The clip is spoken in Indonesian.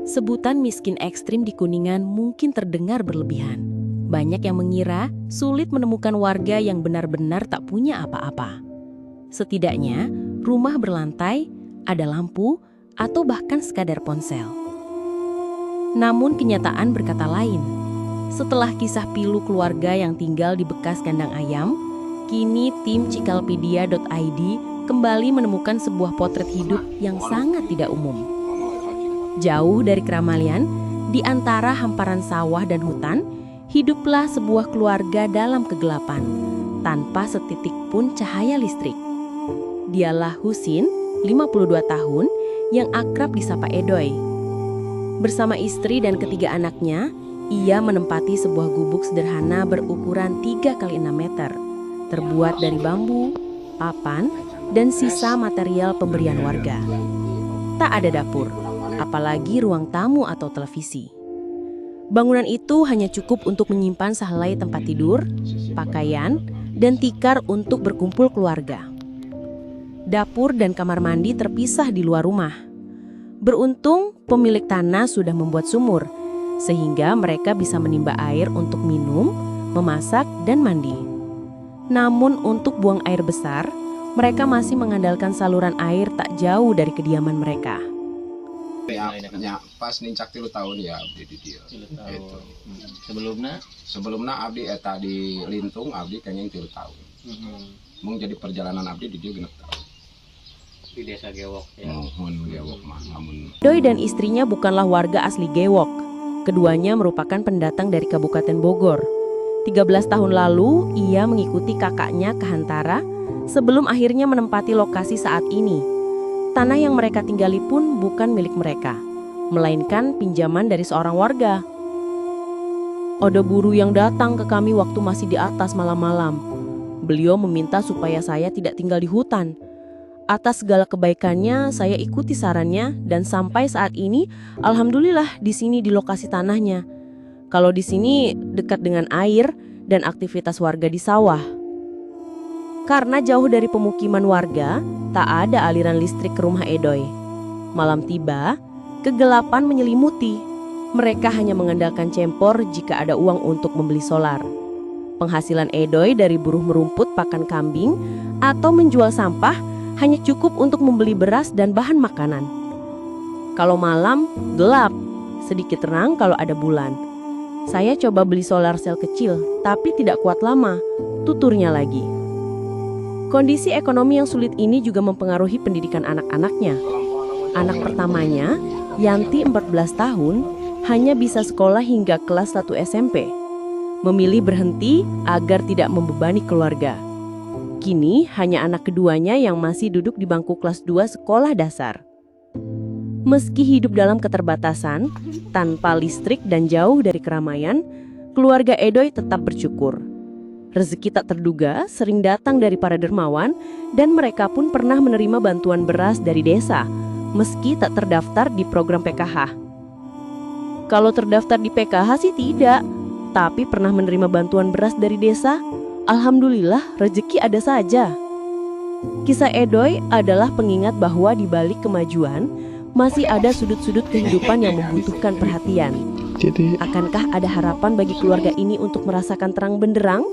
Sebutan miskin ekstrim di Kuningan mungkin terdengar berlebihan. Banyak yang mengira sulit menemukan warga yang benar-benar tak punya apa-apa. Setidaknya, rumah berlantai, ada lampu, atau bahkan sekadar ponsel. Namun kenyataan berkata lain. Setelah kisah pilu keluarga yang tinggal di bekas kandang ayam, kini tim Cikalpedia.id kembali menemukan sebuah potret hidup yang sangat tidak umum. Jauh dari keramaian, di antara hamparan sawah dan hutan, hiduplah sebuah keluarga dalam kegelapan, tanpa setitik pun cahaya listrik. Dialah Husin, 52 tahun, yang akrab disapa Edoy. Bersama istri dan ketiga anaknya, ia menempati sebuah gubuk sederhana berukuran 3x6 meter, terbuat dari bambu, papan, dan sisa material pemberian warga. Tak ada dapur, apalagi ruang tamu atau televisi. Bangunan itu hanya cukup untuk menyimpan sehelai tempat tidur, pakaian, dan tikar untuk berkumpul keluarga. Dapur dan kamar mandi terpisah di luar rumah. Beruntung, pemilik tanah sudah membuat sumur, sehingga mereka bisa menimba air untuk minum, memasak, dan mandi. Namun untuk buang air besar, mereka masih mengandalkan saluran air tak jauh dari kediaman mereka. Ya, pas nincak 3 tahun ya abdi di dieu. Gitu. Sebelumnya abdi eta di Lintung abdi kenging 3 tahun. Mung jadi perjalanan abdi di dieu 6 tahun. Di desa Gewok ya. Mohon Gewok mah lamun. Edoy dan istrinya bukanlah warga asli Gewok. Keduanya merupakan pendatang dari Kabupaten Bogor. 13 tahun lalu, ia mengikuti kakaknya ke Hantara sebelum akhirnya menempati lokasi saat ini. Tanah yang mereka tinggali pun bukan milik mereka, melainkan pinjaman dari seorang warga. Ada buruh yang datang ke kami waktu masih di atas malam-malam. Beliau meminta supaya saya tidak tinggal di hutan. Atas segala kebaikannya, saya ikuti sarannya dan sampai saat ini, alhamdulillah di sini di lokasi tanahnya. Kalau di sini dekat dengan air dan aktivitas warga di sawah. Karena jauh dari pemukiman warga, tak ada aliran listrik ke rumah Edoy. Malam tiba, kegelapan menyelimuti. Mereka hanya mengandalkan cempor jika ada uang untuk membeli solar. Penghasilan Edoy dari buruh merumput pakan kambing atau menjual sampah hanya cukup untuk membeli beras dan bahan makanan. Kalau malam, gelap. Sedikit terang kalau ada bulan. Saya coba beli solar sel kecil, tapi tidak kuat lama. Tuturnya lagi. Kondisi ekonomi yang sulit ini juga mempengaruhi pendidikan anak-anaknya. Anak pertamanya, Yanti 14 tahun, hanya bisa sekolah hingga kelas 1 SMP. Memilih berhenti agar tidak membebani keluarga. Kini hanya anak keduanya yang masih duduk di bangku kelas 2 sekolah dasar. Meski hidup dalam keterbatasan, tanpa listrik dan jauh dari keramaian, keluarga Edoy tetap bersyukur. Rezeki tak terduga sering datang dari para dermawan dan mereka pun pernah menerima bantuan beras dari desa, meski tak terdaftar di program PKH. Kalau terdaftar di PKH sih tidak, tapi pernah menerima bantuan beras dari desa, alhamdulillah rezeki ada saja. Kisah Edoy adalah pengingat bahwa di balik kemajuan, masih ada sudut-sudut kehidupan yang membutuhkan perhatian. Akankah ada harapan bagi keluarga ini untuk merasakan terang benderang?